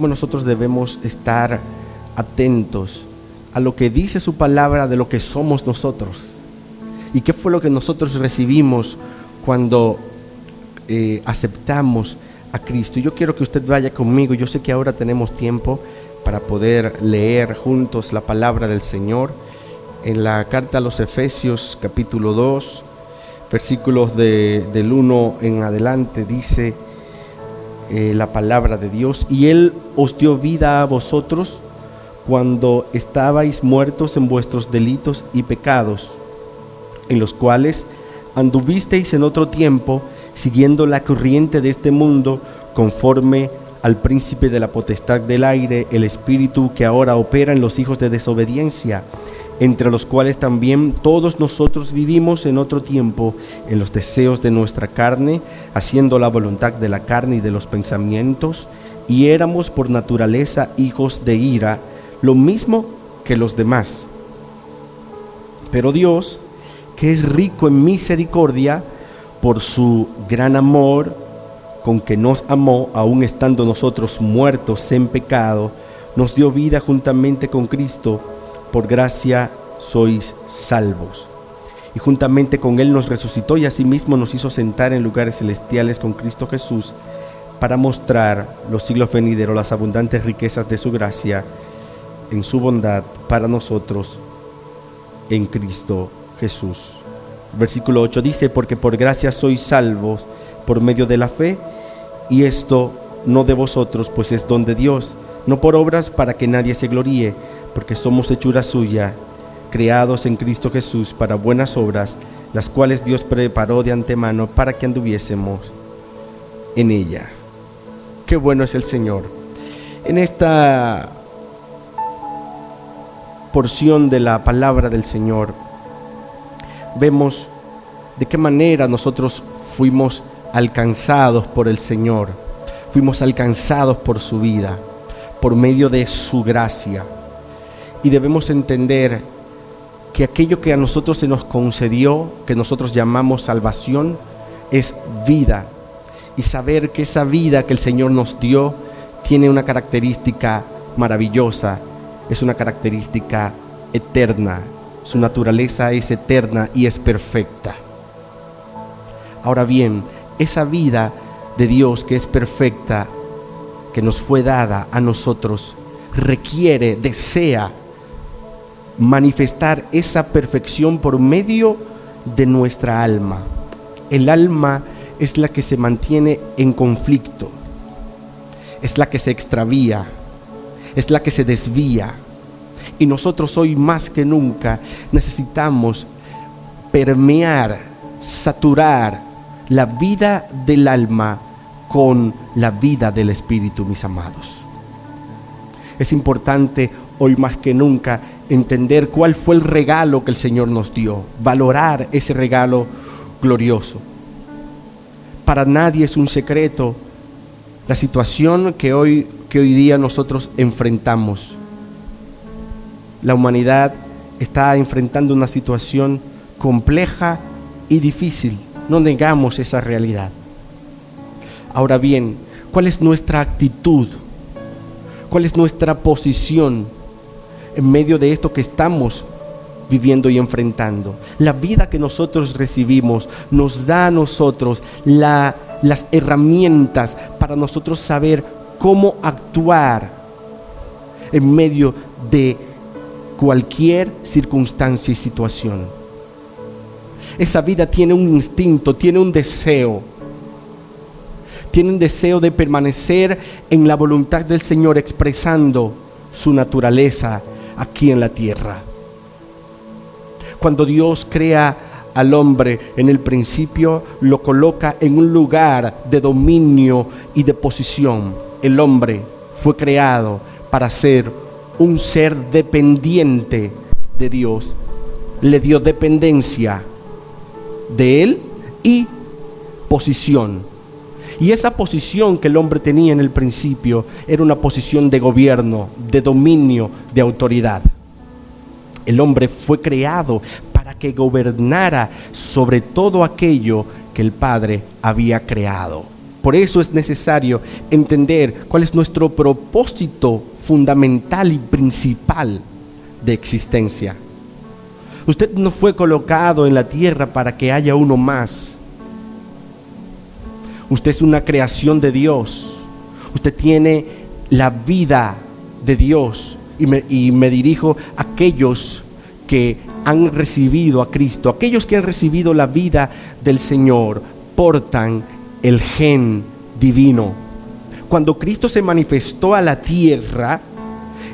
cómo nosotros debemos estar atentos a lo que dice su palabra de lo que somos nosotros. ¿Y qué fue lo que nosotros recibimos cuando aceptamos a Cristo? Yo quiero que usted vaya conmigo. Yo sé que ahora tenemos tiempo para poder leer juntos la palabra del Señor. En la carta a los Efesios, capítulo 2, versículos del 1 en adelante, dice la palabra de Dios: y Él os dio vida a vosotros cuando estabais muertos en vuestros delitos y pecados, en los cuales anduvisteis en otro tiempo, siguiendo la corriente de este mundo, conforme al príncipe de la potestad del aire, el espíritu que ahora opera en los hijos de desobediencia, entre los cuales también todos nosotros vivimos en otro tiempo, en los deseos de nuestra carne, haciendo la voluntad de la carne y de los pensamientos, y éramos por naturaleza hijos de ira, lo mismo que los demás. Pero Dios, que es rico en misericordia, por su gran amor con que nos amó, aun estando nosotros muertos en pecado, nos dio vida juntamente con Cristo. Por gracia sois salvos. Y juntamente con Él nos resucitó y asimismo nos hizo sentar en lugares celestiales con Cristo Jesús, para mostrar los siglos venideros las abundantes riquezas de su gracia en su bondad para nosotros en Cristo Jesús. Versículo 8 dice: porque por gracia sois salvos por medio de la fe, y esto no de vosotros, pues es don de Dios, no por obras, para que nadie se gloríe, porque somos hechura suya, creados en Cristo Jesús para buenas obras, las cuales Dios preparó de antemano para que anduviésemos en ella. Qué bueno es el Señor. En esta porción de la palabra del Señor vemos de qué manera nosotros fuimos alcanzados por el Señor, fuimos alcanzados por su vida, por medio de su gracia. Y debemos entender que aquello que a nosotros se nos concedió, que nosotros llamamos salvación, es vida. Y saber que esa vida que el Señor nos dio tiene una característica maravillosa, es una característica eterna. Su naturaleza es eterna y es perfecta. Ahora bien, esa vida de Dios que es perfecta, que nos fue dada a nosotros, requiere, desea manifestar esa perfección por medio de nuestra alma. El alma es la que se mantiene en conflicto, es la que se extravía, es la que se desvía. Y nosotros hoy más que nunca necesitamos permear, saturar la vida del alma con la vida del espíritu, mis amados. Es importante hoy más que nunca entender cuál fue el regalo que el Señor nos dio, valorar ese regalo glorioso. Para nadie es un secreto la situación que hoy día nosotros enfrentamos. La humanidad está enfrentando una situación compleja y difícil, no negamos esa realidad. Ahora bien, ¿cuál es nuestra actitud? ¿Cuál es nuestra posición en medio de esto que estamos viviendo y enfrentando? La vida que nosotros recibimos nos da a nosotros las herramientas para nosotros saber cómo actuar en medio de cualquier circunstancia y situación. Esa vida tiene un instinto, tiene un deseo de permanecer en la voluntad del Señor, expresando su naturaleza aquí en la tierra. Cuando Dios crea al hombre en el principio, lo coloca en un lugar de dominio y de posición. El hombre fue creado para ser un ser dependiente de Dios. Le dio dependencia de Él y posición. Y esa posición que el hombre tenía en el principio era una posición de gobierno, de dominio, de autoridad. El hombre fue creado para que gobernara sobre todo aquello que el Padre había creado. Por eso es necesario entender cuál es nuestro propósito fundamental y principal de existencia. Usted no fue colocado en la tierra para que haya uno más. Usted es una creación de Dios. Usted tiene la vida de Dios. Y me dirijo a aquellos que han recibido a Cristo. Aquellos que han recibido la vida del Señor portan el gen divino. Cuando Cristo se manifestó a la tierra,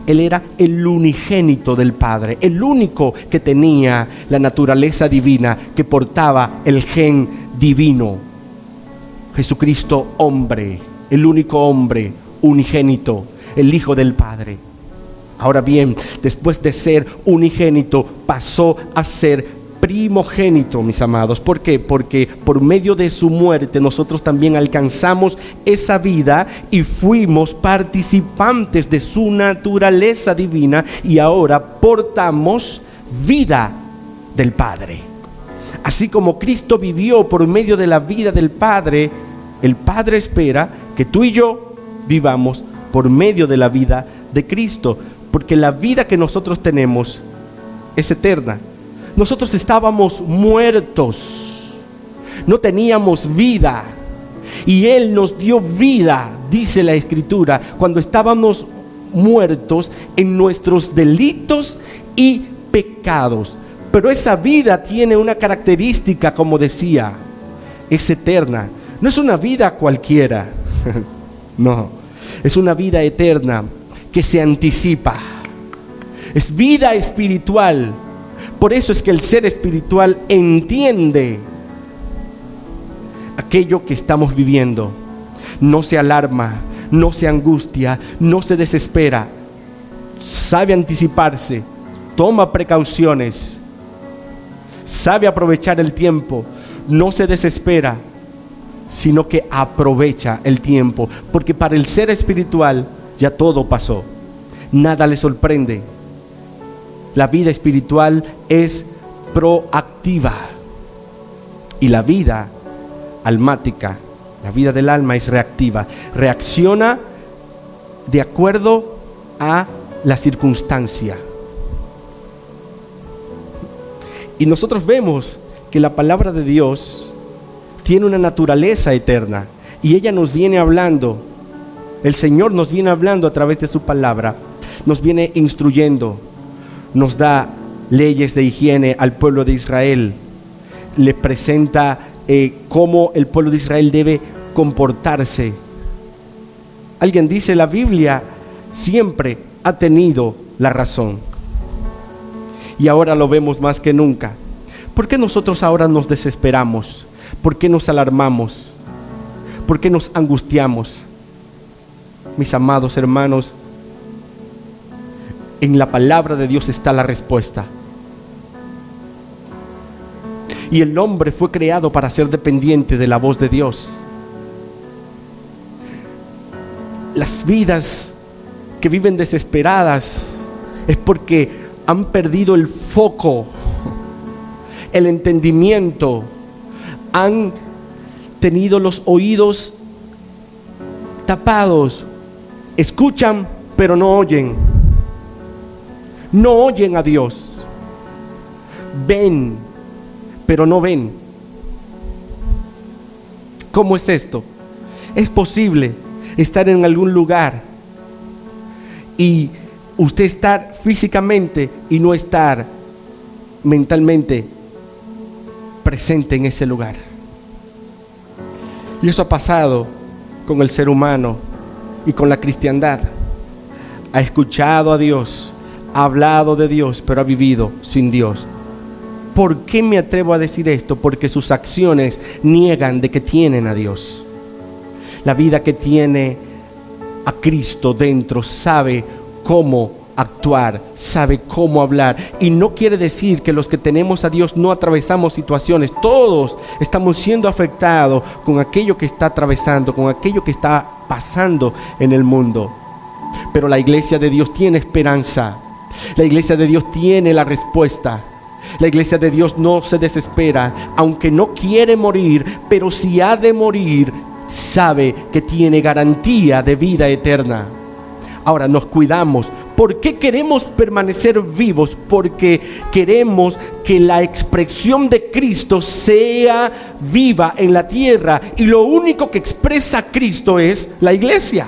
Él era el unigénito del Padre, el único que tenía la naturaleza divina, que portaba el gen divino. Jesucristo, hombre, el único hombre unigénito, el Hijo del Padre. Ahora bien, después de ser unigénito, pasó a ser primogénito, mis amados. ¿Por qué? Porque por medio de su muerte nosotros también alcanzamos esa vida y fuimos participantes de su naturaleza divina, y ahora portamos vida del Padre. Así como Cristo vivió por medio de la vida del Padre, el Padre espera que tú y yo vivamos por medio de la vida de Cristo, porque la vida que nosotros tenemos es eterna. Nosotros estábamos muertos, no teníamos vida, y Él nos dio vida, dice la Escritura, cuando estábamos muertos en nuestros delitos y pecados. Pero esa vida tiene una característica, como decía, es eterna. No es una vida cualquiera, no, es una vida eterna que se anticipa. Es vida espiritual. Por eso es que el ser espiritual entiende aquello que estamos viviendo. No se alarma, no se angustia, no se desespera. Sabe anticiparse, toma precauciones, sabe aprovechar el tiempo, no se desespera, sino que aprovecha el tiempo. Porque para el ser espiritual ya todo pasó, nada le sorprende. La vida espiritual es proactiva, y la vida almática, la vida del alma, es reactiva. Reacciona de acuerdo a la circunstancia. Y nosotros vemos que la palabra de Dios tiene una naturaleza eterna, y ella nos viene hablando. El Señor nos viene hablando a través de su palabra, nos viene instruyendo, nos da leyes de higiene al pueblo de Israel, le presenta cómo el pueblo de Israel debe comportarse. Alguien dice: la Biblia siempre ha tenido la razón, y ahora lo vemos más que nunca. ¿Por qué nosotros ahora nos desesperamos? ¿Por qué nos alarmamos? ¿Por qué nos angustiamos? Mis amados hermanos, en la palabra de Dios está la respuesta. Y el hombre fue creado para ser dependiente de la voz de Dios. Las vidas que viven desesperadas es porque han perdido el foco, el entendimiento, han tenido los oídos tapados, escuchan pero no oyen. No oyen a Dios, ven pero no ven. ¿Cómo es esto? Es posible estar en algún lugar y usted estar físicamente y no estar mentalmente presente en ese lugar. Y eso ha pasado con el ser humano y con la cristiandad. Ha escuchado a Dios, ha hablado de Dios, pero ha vivido sin Dios. ¿Por qué me atrevo a decir esto? Porque sus acciones niegan de que tienen a Dios. La vida que tiene a Cristo dentro sabe cómo actuar, sabe cómo hablar, y no quiere decir que los que tenemos a Dios no atravesamos situaciones. Todos estamos siendo afectados con aquello que está atravesando, con aquello que está pasando en el mundo. Pero la iglesia de Dios tiene esperanza. La iglesia de Dios tiene la respuesta. La iglesia de Dios no se desespera, aunque no quiere morir, pero si ha de morir, sabe que tiene garantía de vida eterna. Ahora nos cuidamos. ¿Por qué queremos permanecer vivos? Porque queremos que la expresión de Cristo sea viva en la tierra, y lo único que expresa Cristo es la iglesia.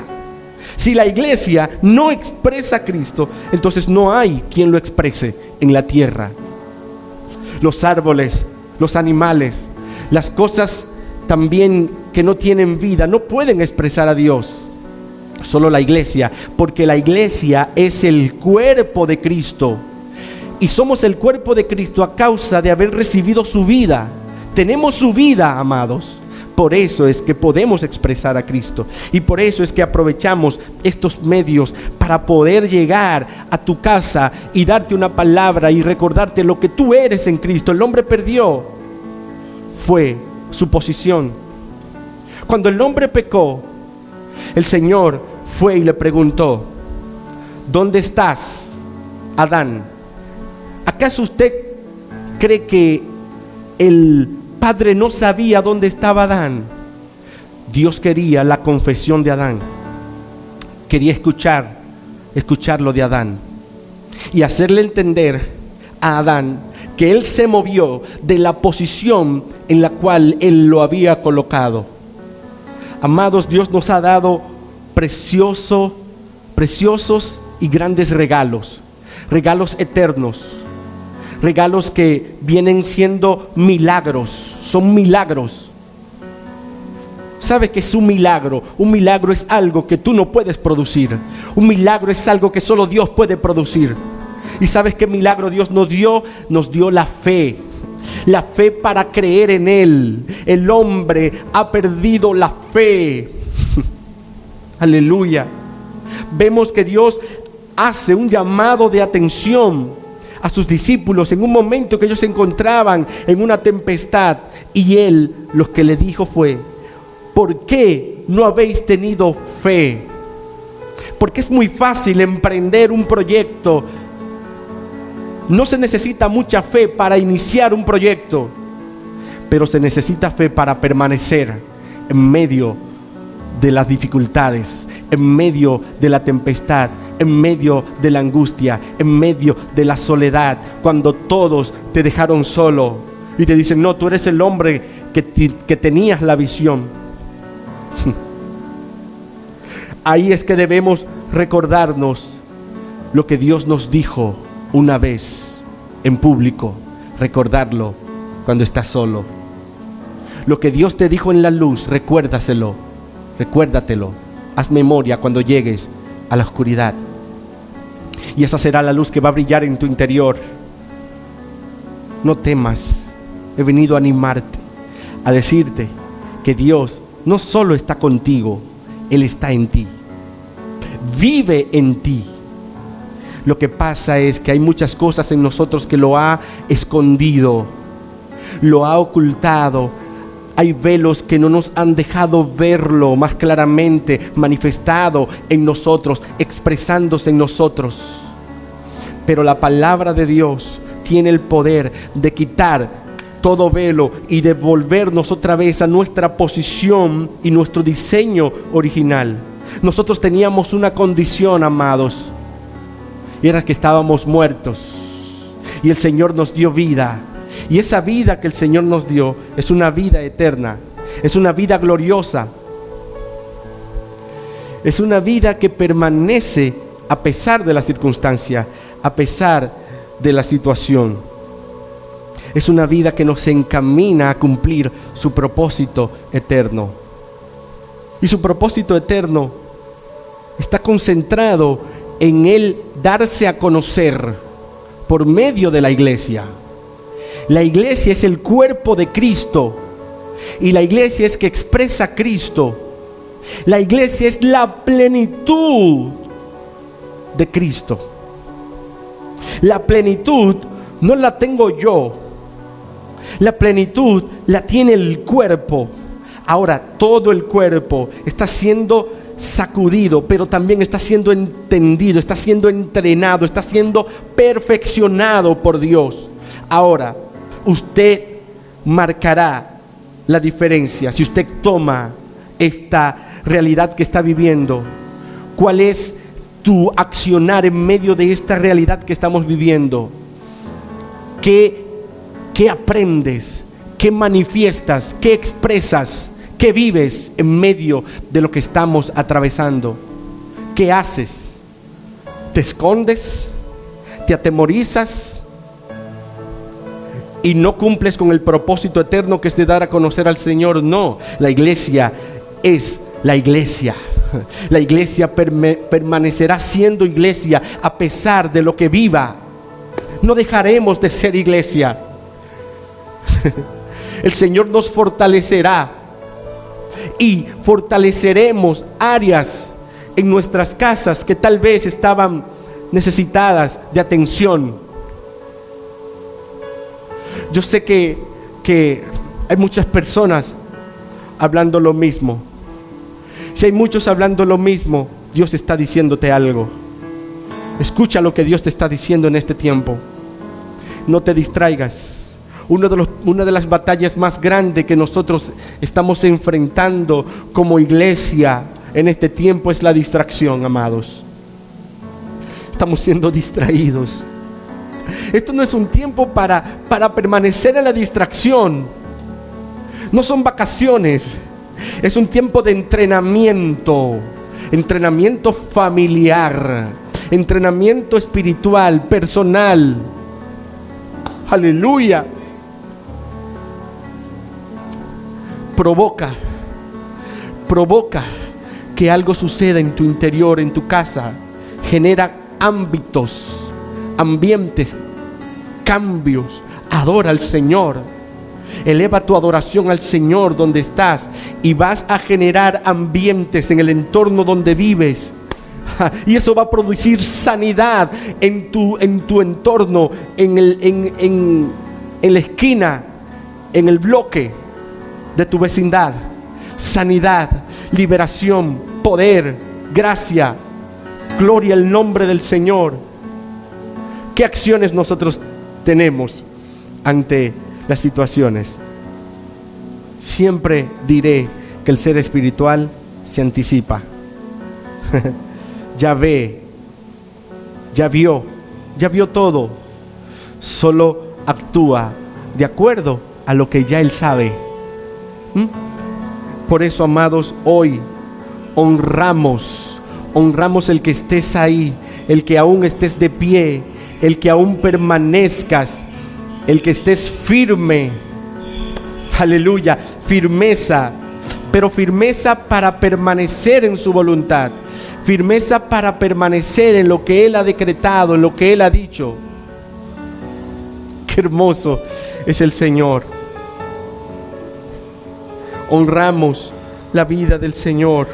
Si la iglesia no expresa a Cristo, entonces no hay quien lo exprese en la tierra. Los árboles, los animales, las cosas también que no tienen vida, no pueden expresar a Dios. Solo la iglesia, porque la iglesia es el cuerpo de Cristo. Y somos el cuerpo de Cristo a causa de haber recibido su vida. Tenemos su vida, amados. Por eso es que podemos expresar a Cristo. Y por eso es que aprovechamos estos medios para poder llegar a tu casa y darte una palabra y recordarte lo que tú eres en Cristo. El hombre perdió fue su posición. Cuando el hombre pecó, el Señor fue y le preguntó: ¿dónde estás, Adán? ¿Acaso usted cree que el Padre no sabía dónde estaba Adán? Dios quería la confesión de Adán. Quería escucharlo de Adán y hacerle entender a Adán que él se movió de la posición en la cual él lo había colocado. Amados, Dios nos ha dado preciosos y grandes regalos eternos, regalos que vienen siendo milagros, son milagros. ¿Sabe qué es un milagro? Un milagro es algo que tú no puedes producir. Un milagro es algo que solo Dios puede producir. ¿Y sabes qué milagro Dios nos dio? Nos dio la fe. La fe para creer en Él. El hombre ha perdido la fe. Aleluya. Vemos que Dios hace un llamado de atención a sus discípulos en un momento que ellos se encontraban en una tempestad, y Él lo que le dijo fue: ¿por qué no habéis tenido fe? Porque es muy fácil emprender un proyecto. No se necesita mucha fe para iniciar un proyecto, pero se necesita fe para permanecer en medio de las dificultades, en medio de la tempestad, en medio de la angustia, en medio de la soledad, cuando todos te dejaron solo y te dicen: no, tú eres el hombre que tenías la visión. Ahí es que debemos recordarnos lo que Dios nos dijo una vez en público, recordarlo cuando estás solo. Lo que Dios te dijo en la luz, recuérdatelo, haz memoria cuando llegues a la oscuridad, y esa será la luz que va a brillar en tu interior. No temas, he venido a animarte, a decirte que Dios no solo está contigo, Él está en ti, vive en ti. Lo que pasa es que hay muchas cosas en nosotros que lo ha escondido, lo ha ocultado. Hay velos que no nos han dejado verlo más claramente, manifestado en nosotros, expresándose en nosotros. Pero la palabra de Dios tiene el poder de quitar todo velo y devolvernos otra vez a nuestra posición y nuestro diseño original. Nosotros teníamos una condición, amados, y era que estábamos muertos, y el Señor nos dio vida. Y esa vida que el Señor nos dio es una vida eterna, es una vida gloriosa, es una vida que permanece a pesar de la circunstancia, a pesar de la situación. Es una vida que nos encamina a cumplir su propósito eterno. Y su propósito eterno está concentrado en Él darse a conocer por medio de la iglesia. La iglesia es el cuerpo de Cristo, y la iglesia es que expresa a Cristo. La iglesia es la plenitud de Cristo. La plenitud no la tengo yo, la plenitud la tiene el cuerpo. Ahora todo el cuerpo está siendo sacudido, pero también está siendo entendido, está siendo entrenado, está siendo perfeccionado por Dios. Ahora usted marcará la diferencia si usted toma esta realidad que está viviendo? ¿Cuál es tu accionar en medio de esta realidad que estamos viviendo? ¿Qué aprendes? ¿Qué manifiestas? ¿Qué expresas? ¿Qué vives en medio de lo que estamos atravesando? ¿Qué haces? ¿Te escondes? ¿Te atemorizas? ¿Y no cumples con el propósito eterno que es de dar a conocer al Señor? No, la iglesia es la iglesia. La iglesia permanecerá siendo iglesia a pesar de lo que viva. No dejaremos de ser iglesia. El Señor nos fortalecerá y fortaleceremos áreas en nuestras casas que tal vez estaban necesitadas de atención. Yo sé que hay muchas personas hablando lo mismo. Si hay muchos hablando lo mismo, Dios está diciéndote algo. Escucha lo que Dios te está diciendo en este tiempo. No te distraigas. Una de las batallas más grandes que nosotros estamos enfrentando como iglesia en este tiempo es la distracción, amados. Estamos siendo distraídos. Esto no es un tiempo para permanecer en la distracción. No son vacaciones. Es un tiempo de entrenamiento. Entrenamiento familiar. Entrenamiento espiritual, personal. Aleluya. Provoca que algo suceda en tu interior, en tu casa. Genera ámbitos, ambientes, cambios. Adora al Señor. Eleva tu adoración al Señor donde estás y vas a generar ambientes en el entorno donde vives. Y eso va a producir sanidad en tu entorno, en la esquina, en el bloque de tu vecindad. Sanidad, liberación, poder, gracia, gloria al nombre del Señor. ¿Qué acciones nosotros tenemos ante las situaciones? Siempre diré que el ser espiritual se anticipa. Ya ve, ya vio todo. Solo actúa de acuerdo a lo que ya Él sabe. Por eso, amados, hoy honramos el que estés ahí, el que aún estés de pie, el que aún permanezcas, el que estés firme. Aleluya, firmeza, pero firmeza para permanecer en su voluntad, firmeza para permanecer en lo que Él ha decretado, en lo que Él ha dicho. Qué hermoso es el Señor. Honramos la vida del Señor.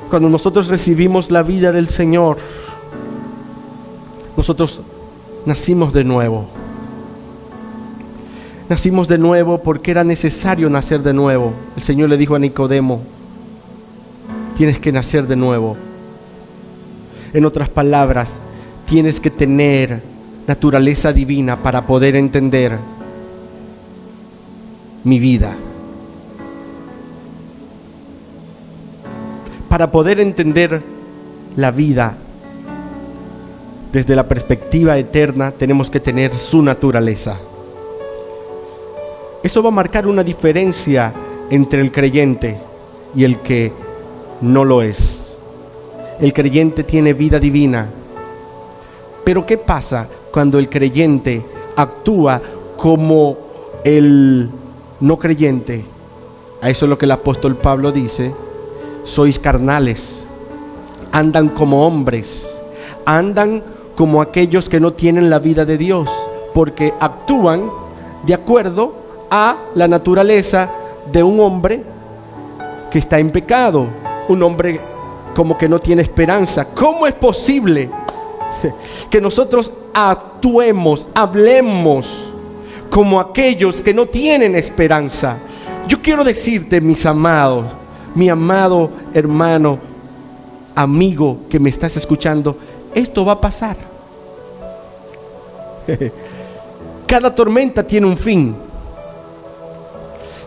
Cuando nosotros recibimos la vida del Señor, nosotros nacimos de nuevo. Nacimos de nuevo porque era necesario nacer de nuevo. El Señor le dijo a Nicodemo: tienes que nacer de nuevo. En otras palabras, tienes que tener naturaleza divina para poder entender mi vida. Para poder entender la vida desde la perspectiva eterna, tenemos que tener su naturaleza. Eso va a marcar una diferencia entre el creyente y el que no lo es. El creyente tiene vida divina. Pero ¿qué pasa cuando el creyente actúa como el no creyente? A eso es lo que el apóstol Pablo dice: sois carnales, andan como hombres, andan como aquellos que no tienen la vida de Dios, porque actúan de acuerdo a la naturaleza de un hombre que está en pecado, un hombre como que no tiene esperanza. ¿Cómo es posible que nosotros actuemos, hablemos como aquellos que no tienen esperanza? Yo quiero decirte, mis amados, mi amado hermano, amigo que me estás escuchando, esto va a pasar. Cada tormenta tiene un fin.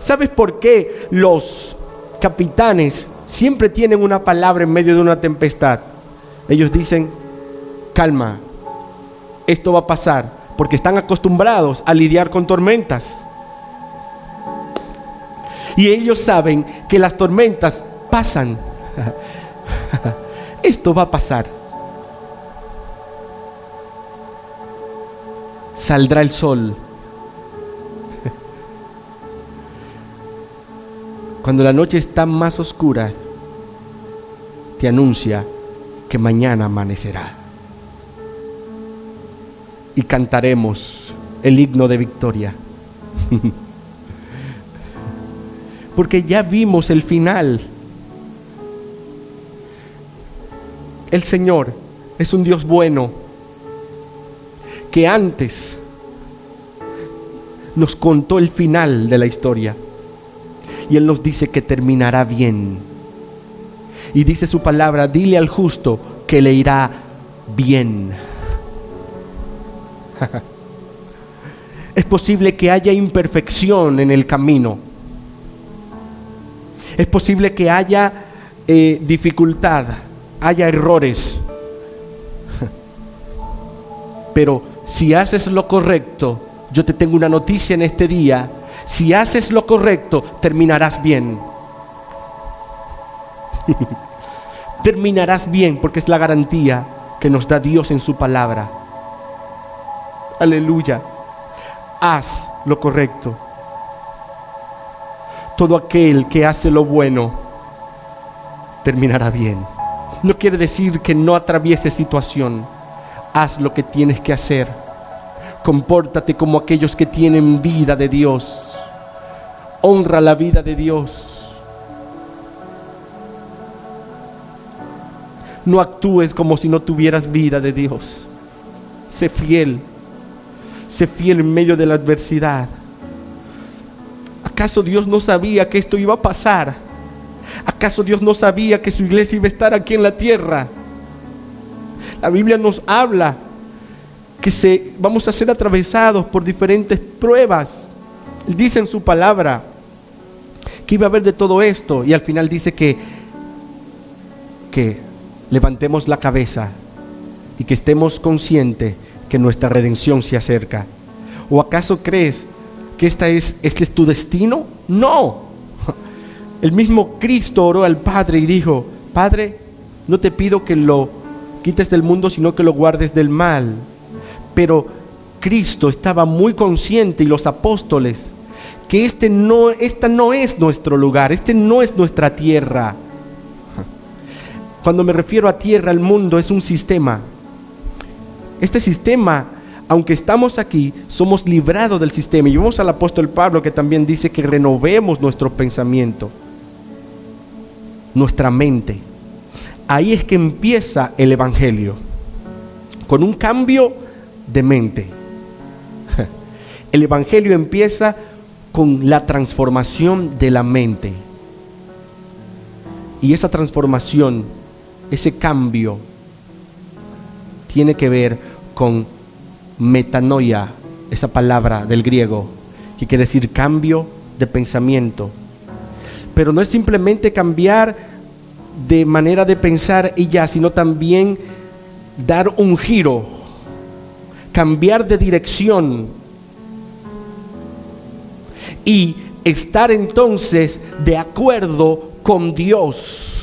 ¿Sabes por qué los capitanes siempre tienen una palabra en medio de una tempestad? Ellos dicen: calma, esto va a pasar, porque están acostumbrados a lidiar con tormentas. Y ellos saben que las tormentas pasan. Esto va a pasar. Saldrá el sol. Cuando la noche está más oscura, te anuncia que mañana amanecerá. Y cantaremos el himno de victoria. Porque ya vimos el final. El Señor es un Dios bueno, que antes nos contó el final de la historia. Y Él nos dice que terminará bien. Y dice su palabra: dile al justo que le irá bien. Es posible que haya imperfección en el camino. Es posible que haya dificultad, haya errores. Pero si haces lo correcto, yo te tengo una noticia en este día: si haces lo correcto, terminarás bien. Terminarás bien, porque es la garantía que nos da Dios en su palabra. Aleluya. Haz lo correcto. Todo aquel que hace lo bueno terminará bien. No quiere decir que no atravieses situación. Haz lo que tienes que hacer. Compórtate como aquellos que tienen vida de Dios. Honra la vida de Dios. No actúes como si no tuvieras vida de Dios. Sé fiel. Sé fiel en medio de la adversidad. ¿Acaso Dios no sabía que esto iba a pasar? ¿Acaso Dios no sabía que su iglesia iba a estar aquí en la tierra? La Biblia nos habla que vamos a ser atravesados por diferentes pruebas. Él dice en su palabra que iba a haber de todo esto, y al final dice que levantemos la cabeza y que estemos conscientes que nuestra redención se acerca. ¿O acaso crees que este es tu destino? No. El mismo Cristo oró al Padre y dijo: Padre, no te pido que lo quites del mundo, sino que lo guardes del mal. Pero Cristo estaba muy consciente, y los apóstoles, que esta no es nuestro lugar, no es nuestra tierra. Cuando me refiero a tierra, el mundo es un sistema. Este sistema, aunque estamos aquí, somos librados del sistema. Y vamos al apóstol Pablo, que también dice que renovemos nuestro pensamiento, nuestra mente. Ahí es que empieza el evangelio, con un cambio de mente. El evangelio empieza con la transformación de la mente. Y esa transformación, ese cambio, tiene que ver con metanoia, esa palabra del griego, que quiere decir cambio de pensamiento. Pero no es simplemente cambiar de manera de pensar y ya, sino también dar un giro, cambiar de dirección y estar entonces de acuerdo con Dios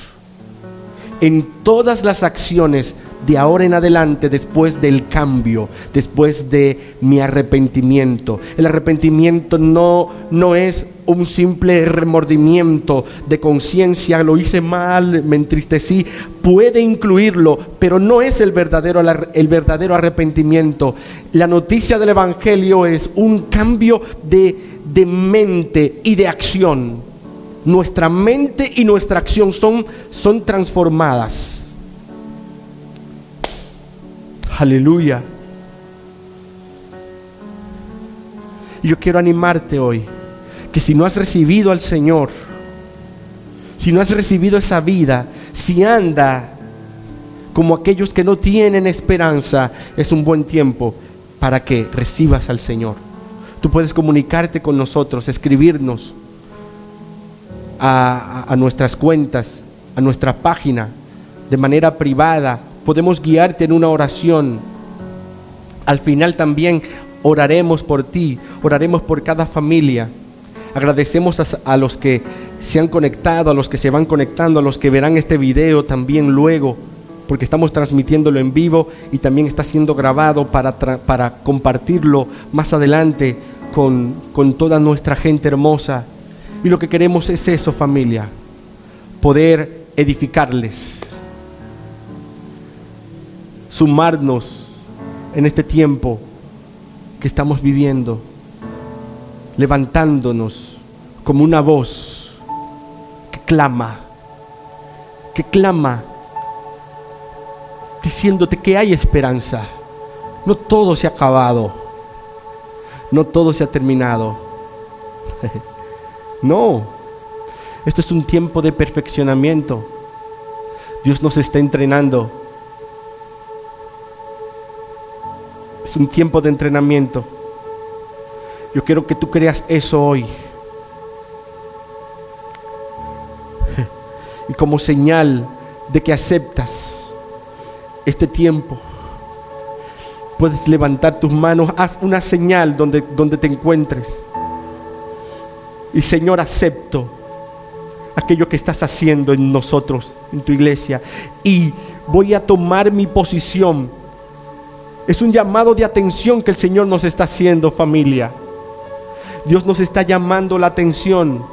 en todas las acciones de ahora en adelante, después del cambio, después de mi arrepentimiento. El arrepentimiento no es un simple remordimiento de conciencia: lo hice mal, me entristecí. Puede incluirlo, pero no es el verdadero arrepentimiento. La noticia del evangelio es un cambio de mente y de acción. Nuestra mente y nuestra acción son transformadas. Aleluya. Yo quiero animarte hoy, que si no has recibido al Señor, si no has recibido esa vida, si anda como aquellos que no tienen esperanza, es un buen tiempo para que recibas al Señor. Tú puedes comunicarte con nosotros, escribirnos a nuestras cuentas, a nuestra página, de manera privada. Podemos guiarte en una oración. Al final también oraremos por ti, oraremos por cada familia. Agradecemos a los que se han conectado, a los que se van conectando, a los que verán este video también luego, porque estamos transmitiéndolo en vivo y también está siendo grabado para compartirlo más adelante con toda nuestra gente hermosa. Y lo que queremos es eso, familia, poder edificarles, sumarnos en este tiempo que estamos viviendo, levantándonos como una voz que clama, diciéndote que hay esperanza. No todo se ha acabado, no todo se ha terminado. No, esto es un tiempo de perfeccionamiento. Dios nos está entrenando. Es un tiempo de entrenamiento. Yo quiero que tú creas eso hoy. Y como señal de que aceptas este tiempo, puedes levantar tus manos, haz una señal donde te encuentres. Y Señor, acepto aquello que estás haciendo en nosotros, en tu iglesia, y voy a tomar mi posición. Es un llamado de atención que el Señor nos está haciendo, familia. Dios nos está llamando la atención.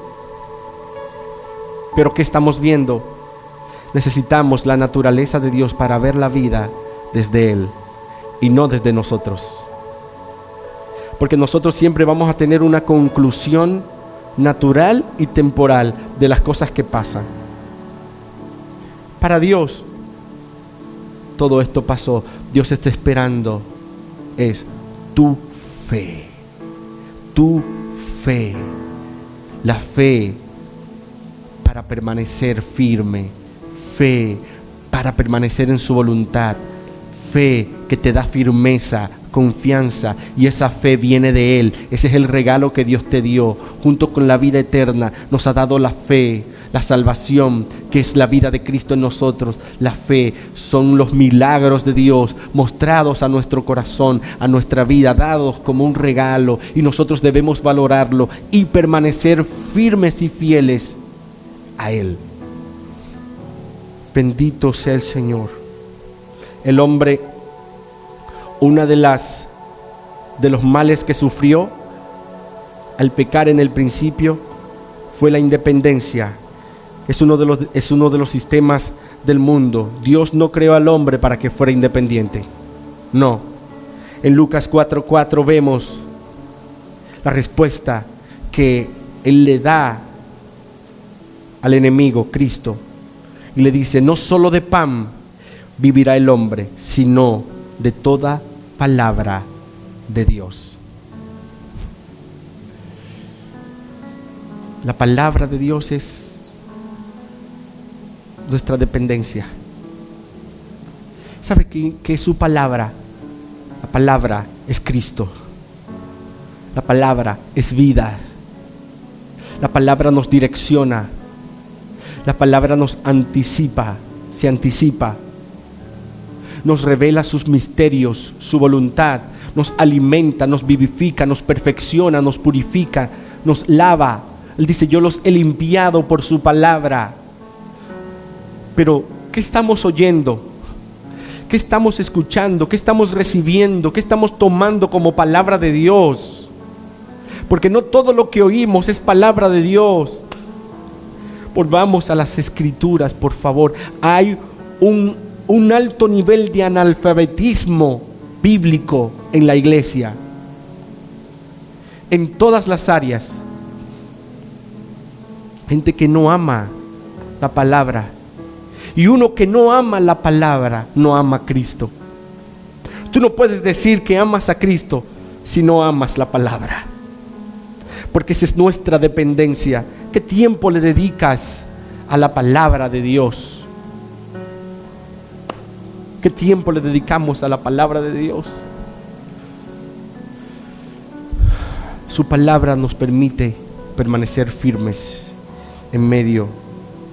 Pero ¿qué estamos viendo? Necesitamos la naturaleza de Dios para ver la vida desde Él y no desde nosotros. Porque nosotros siempre vamos a tener una conclusión natural y temporal de las cosas que pasan. Para Dios, todo esto pasó. Dios está esperando es tu fe. Tu fe. La fe para permanecer firme. Fe para permanecer en su voluntad. Fe que te da firmeza, confianza, y esa fe viene de Él. Ese es el regalo que Dios te dio. Junto con la vida eterna nos ha dado la fe, la salvación, que es la vida de Cristo en nosotros. La fe son los milagros de Dios mostrados a nuestro corazón, a nuestra vida, dados como un regalo, y nosotros debemos valorarlo y permanecer firmes y fieles a Él. Bendito sea el Señor. El hombre, una de los males que sufrió al pecar en el principio fue la independencia. Es uno de los sistemas del mundo. Dios no creó al hombre para que fuera independiente. No. En Lucas 4:4 vemos la respuesta que Él le da al enemigo, Cristo. Y le dice: no solo de pan vivirá el hombre, sino de toda palabra de Dios. La palabra de Dios es nuestra dependencia. ¿Sabe qué es su palabra? La palabra es Cristo. La palabra es vida. La palabra nos direcciona. La palabra nos anticipa, se anticipa. Nos revela sus misterios, su voluntad, nos alimenta, nos vivifica, nos perfecciona, nos purifica, nos lava. Él dice: yo los he limpiado por su palabra. Pero ¿qué estamos oyendo? ¿Qué estamos escuchando? ¿Qué estamos recibiendo? ¿Qué estamos tomando como palabra de Dios? Porque no todo lo que oímos es palabra de Dios. Volvamos a las Escrituras, por favor. Hay un alto nivel de analfabetismo bíblico en la iglesia, en todas las áreas. Gente que no ama la palabra, y uno que no ama la palabra no ama a Cristo. Tú no puedes decir que amas a Cristo si no amas la palabra, porque esa es nuestra dependencia. ¿Qué tiempo le dedicas a la palabra de Dios? ¿Qué tiempo le dedicamos a la palabra de Dios? Su palabra nos permite permanecer firmes en medio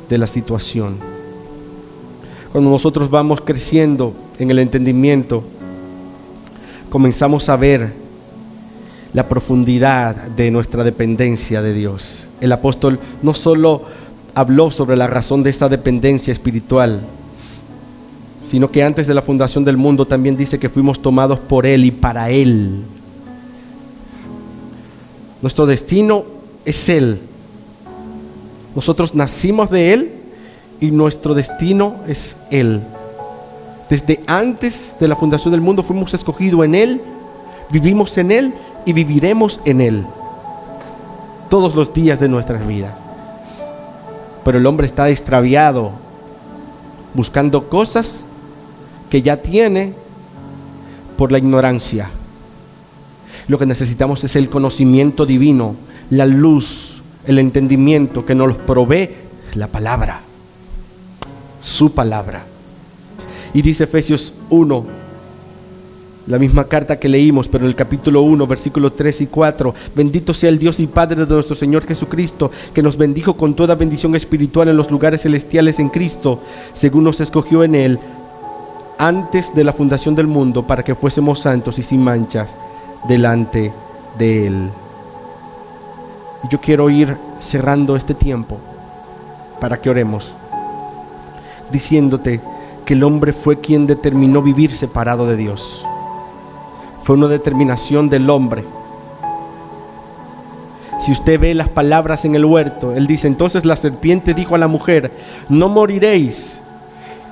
de la situación. Cuando nosotros vamos creciendo en el entendimiento, comenzamos a ver la profundidad de nuestra dependencia de Dios. El apóstol no solo habló sobre la razón de esta dependencia espiritual, sino que antes de la fundación del mundo también dice que fuimos tomados por Él y para Él. Nuestro destino es Él. Nosotros nacimos de Él y nuestro destino es Él. Desde antes de la fundación del mundo fuimos escogidos en Él, vivimos en Él y viviremos en Él todos los días de nuestras vidas. Pero el hombre está extraviado, buscando cosas que ya tiene por la ignorancia. Lo que necesitamos es el conocimiento divino, la luz, el entendimiento que nos provee la palabra, su palabra. Y dice Efesios 1, la misma carta que leímos, pero en el capítulo 1, versículos 3 y 4: bendito sea el Dios y Padre de nuestro Señor Jesucristo, que nos bendijo con toda bendición espiritual en los lugares celestiales en Cristo, según nos escogió en Él antes de la fundación del mundo, para que fuésemos santos y sin manchas delante de Él. Yo quiero ir cerrando este tiempo para que oremos, diciéndote que el hombre fue quien determinó vivir separado de Dios. Fue una determinación del hombre. Si usted ve las palabras en el huerto, él dice: entonces la serpiente dijo a la mujer: no moriréis,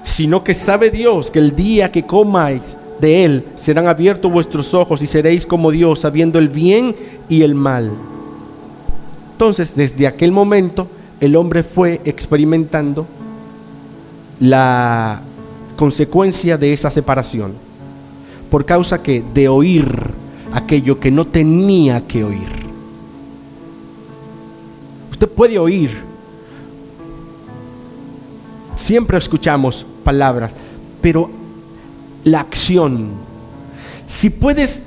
sino que sabe Dios que el día que comáis de él serán abiertos vuestros ojos y seréis como Dios, sabiendo el bien y el mal. Entonces, desde aquel momento, el hombre fue experimentando la consecuencia de esa separación, por causa que de oír aquello que no tenía que oír. Usted puede oír, siempre escuchamos palabras, pero la acción, si puedes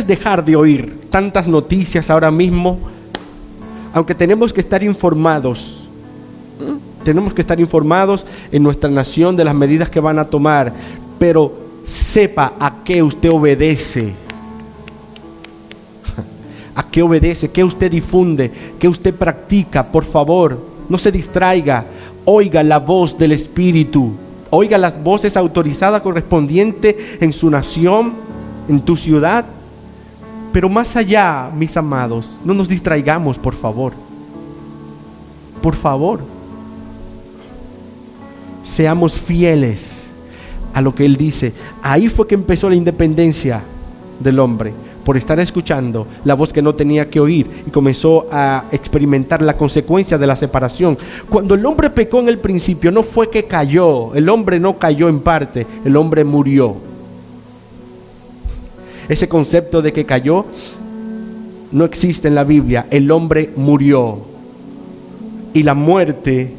dejar de oír tantas noticias ahora mismo, aunque tenemos que estar informados, en nuestra nación de las medidas que van a tomar, pero sepa a qué usted obedece, qué usted difunde, qué usted practica. Por favor, no se distraiga, oiga la voz del Espíritu, oiga las voces autorizadas correspondientes en su nación, en tu ciudad. Pero más allá, mis amados, no nos distraigamos, por favor. Por favor, seamos fieles a lo que Él dice. Ahí fue que empezó la independencia del hombre, por estar escuchando la voz que no tenía que oír, y comenzó a experimentar la consecuencia de la separación. Cuando el hombre pecó en el principio, no fue que cayó, el hombre no cayó en parte, el hombre murió. Ese concepto de que cayó no existe en la Biblia. El hombre murió, y la muerte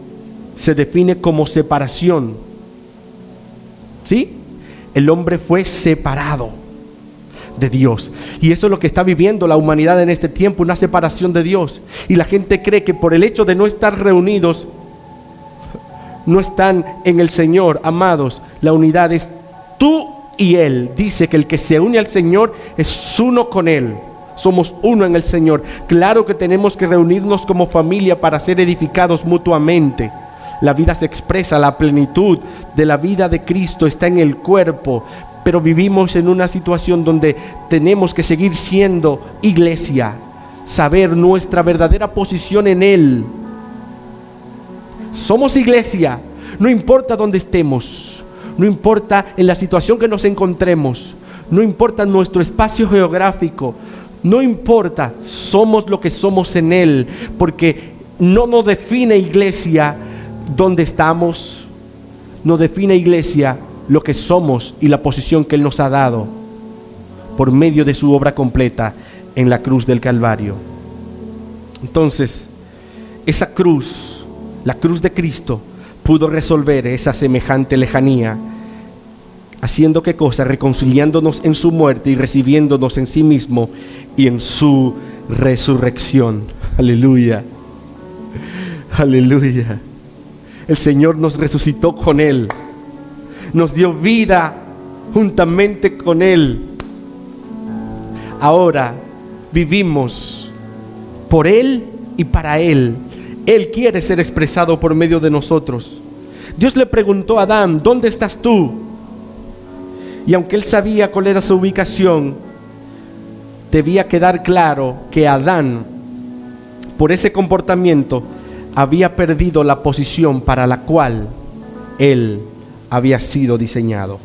se define como separación. ¿Sí? El hombre fue separado de Dios, y eso es lo que está viviendo la humanidad en este tiempo, una separación de Dios. Y la gente cree que por el hecho de no estar reunidos, no están en el Señor. Amados, la unidad es tú y Él. Dice que el que se une al Señor es uno con Él. Somos uno en el Señor. Claro que tenemos que reunirnos como familia para ser edificados mutuamente. La vida se expresa, la plenitud de la vida de Cristo está en el cuerpo, pero vivimos en una situación donde tenemos que seguir siendo iglesia, saber nuestra verdadera posición en Él. Somos iglesia, no importa dónde estemos, no importa en la situación que nos encontremos, no importa nuestro espacio geográfico, no importa, somos lo que somos en Él, porque no nos define, iglesia, dónde estamos, nos define, iglesia, lo que somos y la posición que Él nos ha dado por medio de su obra completa en la cruz del Calvario. Entonces, esa cruz, la cruz de Cristo, pudo resolver esa semejante lejanía, haciendo qué cosa, reconciliándonos en su muerte y recibiéndonos en sí mismo y en su resurrección. Aleluya. Aleluya. El Señor nos resucitó con Él. Nos dio vida juntamente con Él. Ahora vivimos por Él y para Él. Él quiere ser expresado por medio de nosotros. Dios le preguntó a Adán: ¿dónde estás tú? Y aunque él sabía cuál era su ubicación, debía quedar claro que Adán, por ese comportamiento, había perdido la posición para la cual él había sido diseñado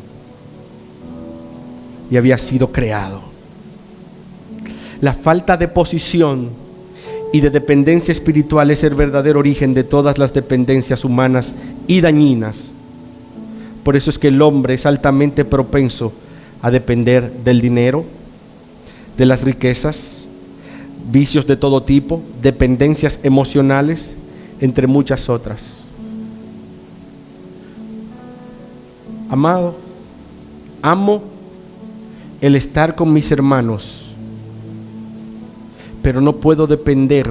y había sido creado. La falta de posición y de dependencia espiritual es el verdadero origen de todas las dependencias humanas y dañinas. Por eso es que el hombre es altamente propenso a depender del dinero, de las riquezas, vicios de todo tipo, dependencias emocionales, entre muchas otras. Amado, amo el estar con mis hermanos, pero no puedo depender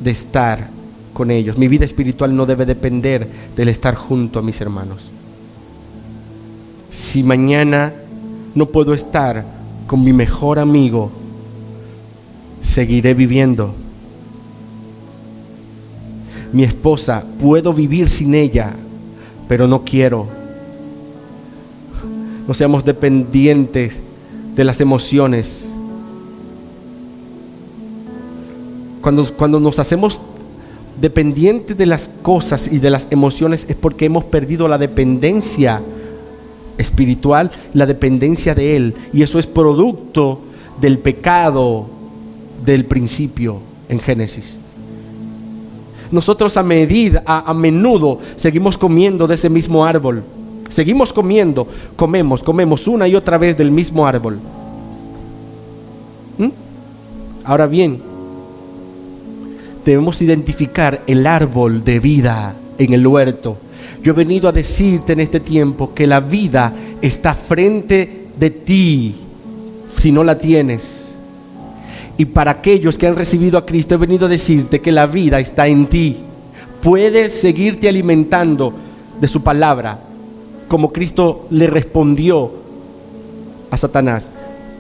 de estar con ellos. Mi vida espiritual no debe depender del estar junto a mis hermanos. Si mañana no puedo estar con mi mejor amigo, seguiré viviendo. Mi esposa, puedo vivir sin ella, pero no quiero. No seamos dependientes de las emociones. Cuando nos hacemos dependientes de las cosas y de las emociones, es porque hemos perdido la dependencia espiritual, la dependencia de Él, y eso es producto del pecado del principio en Génesis. Nosotros a menudo seguimos comiendo de ese mismo árbol. Seguimos comemos una y otra vez del mismo árbol. Ahora bien, debemos identificar el árbol de vida en el huerto. Yo he venido a decirte en este tiempo que la vida está frente de ti, si no la tienes. Y para aquellos que han recibido a Cristo, he venido a decirte que la vida está en ti. Puedes seguirte alimentando de su palabra, como Cristo le respondió a Satanás.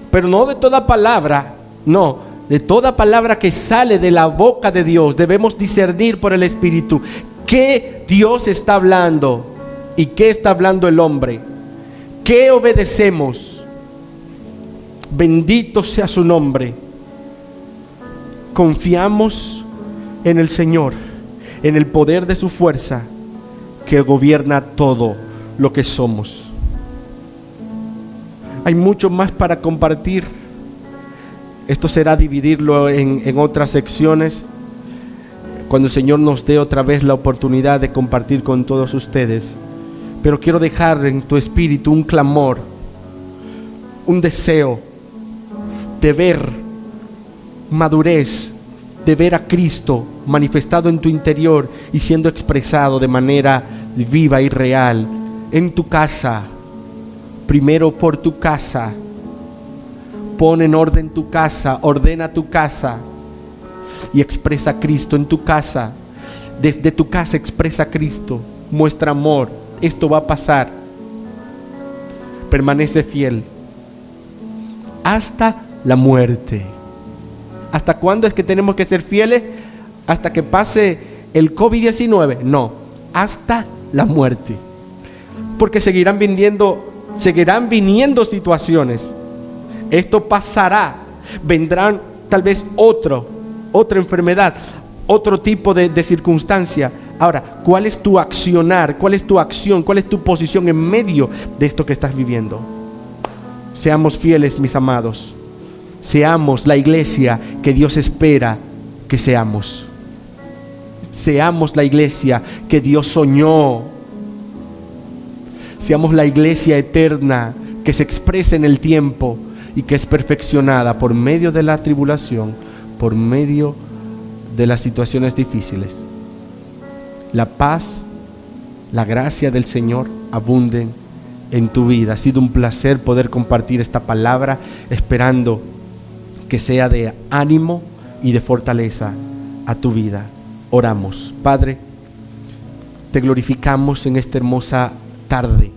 Pero no de toda palabra, no, de toda palabra que sale de la boca de Dios. Debemos discernir por el Espíritu qué Dios está hablando y qué está hablando el hombre. ¿Qué obedecemos? Bendito sea su nombre. Confiamos en el Señor, en el poder de su fuerza que gobierna todo lo que somos. Hay mucho más para compartir. Esto será dividirlo en otras secciones cuando el Señor nos dé otra vez la oportunidad de compartir con todos ustedes. Pero quiero dejar en tu espíritu un clamor, un deseo de ver madurez, de ver a Cristo manifestado en tu interior y siendo expresado de manera viva y real en tu casa. Primero por tu casa. Pon en orden tu casa, ordena tu casa y expresa a Cristo en tu casa. Desde tu casa expresa a Cristo, muestra amor. Esto va a pasar. Permanece fiel hasta la muerte. ¿Hasta cuándo es que tenemos que ser fieles? ¿Hasta que pase el COVID-19? No, hasta la muerte. Porque seguirán viniendo situaciones. Esto pasará. Vendrán tal vez otra enfermedad, otro tipo de circunstancia. Ahora, ¿cuál es tu accionar? ¿Cuál es tu acción? ¿Cuál es tu posición en medio de esto que estás viviendo? Seamos fieles, mis amados. Seamos la iglesia que Dios espera que seamos. Seamos la iglesia que Dios soñó. Seamos la iglesia eterna que se expresa en el tiempo y que es perfeccionada por medio de la tribulación, por medio de las situaciones difíciles. La paz, la gracia del Señor abunden en tu vida. Ha sido un placer poder compartir esta palabra, esperando que sea de ánimo y de fortaleza a tu vida. oramos. Padre, te glorificamos en esta hermosa tarde.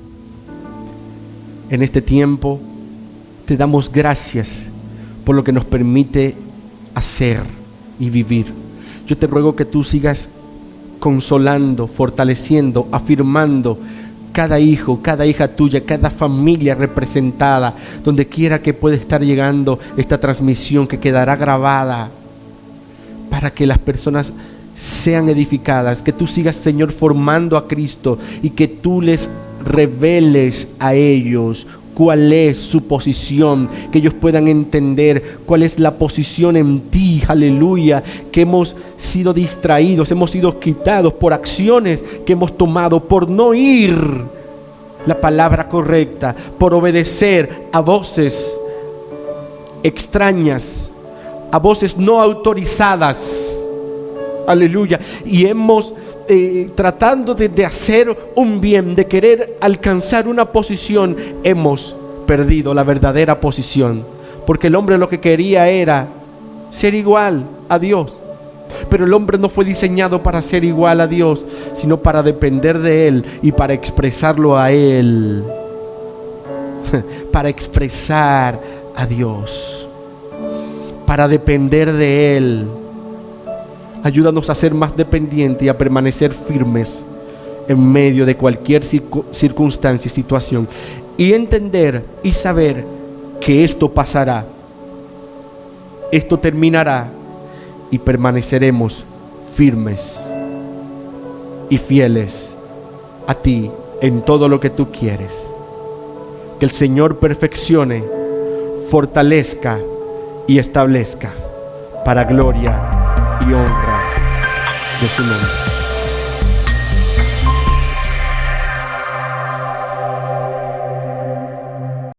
En este tiempo te damos gracias por lo que nos permite hacer y vivir. Yo te ruego que tú sigas consolando, fortaleciendo, afirmando cada hijo, cada hija tuya, cada familia representada, donde quiera que pueda estar llegando esta transmisión que quedará grabada, para que las personas sean edificadas, que tú sigas, Señor, formando a Cristo y que tú les reveles a ellos cuál es su posición, que ellos puedan entender cuál es la posición en ti, aleluya, que hemos sido distraídos, hemos sido quitados por acciones que hemos tomado, por no oír la palabra correcta, por obedecer a voces extrañas, a voces no autorizadas, aleluya, y hemos tratando de hacer un bien, de querer alcanzar una posición, hemos perdido la verdadera posición, porque el hombre lo que quería era ser igual a Dios, pero el hombre no fue diseñado para ser igual a Dios, sino para depender de Él y para expresarlo a Él, para expresar a Dios, para depender de Él. Ayúdanos a ser más dependientes y a permanecer firmes en medio de cualquier circunstancia y situación. Y entender y saber que esto pasará. Esto terminará y permaneceremos firmes y fieles a ti en todo lo que tú quieres. Que el Señor perfeccione, fortalezca y establezca para gloria y honra de su nombre.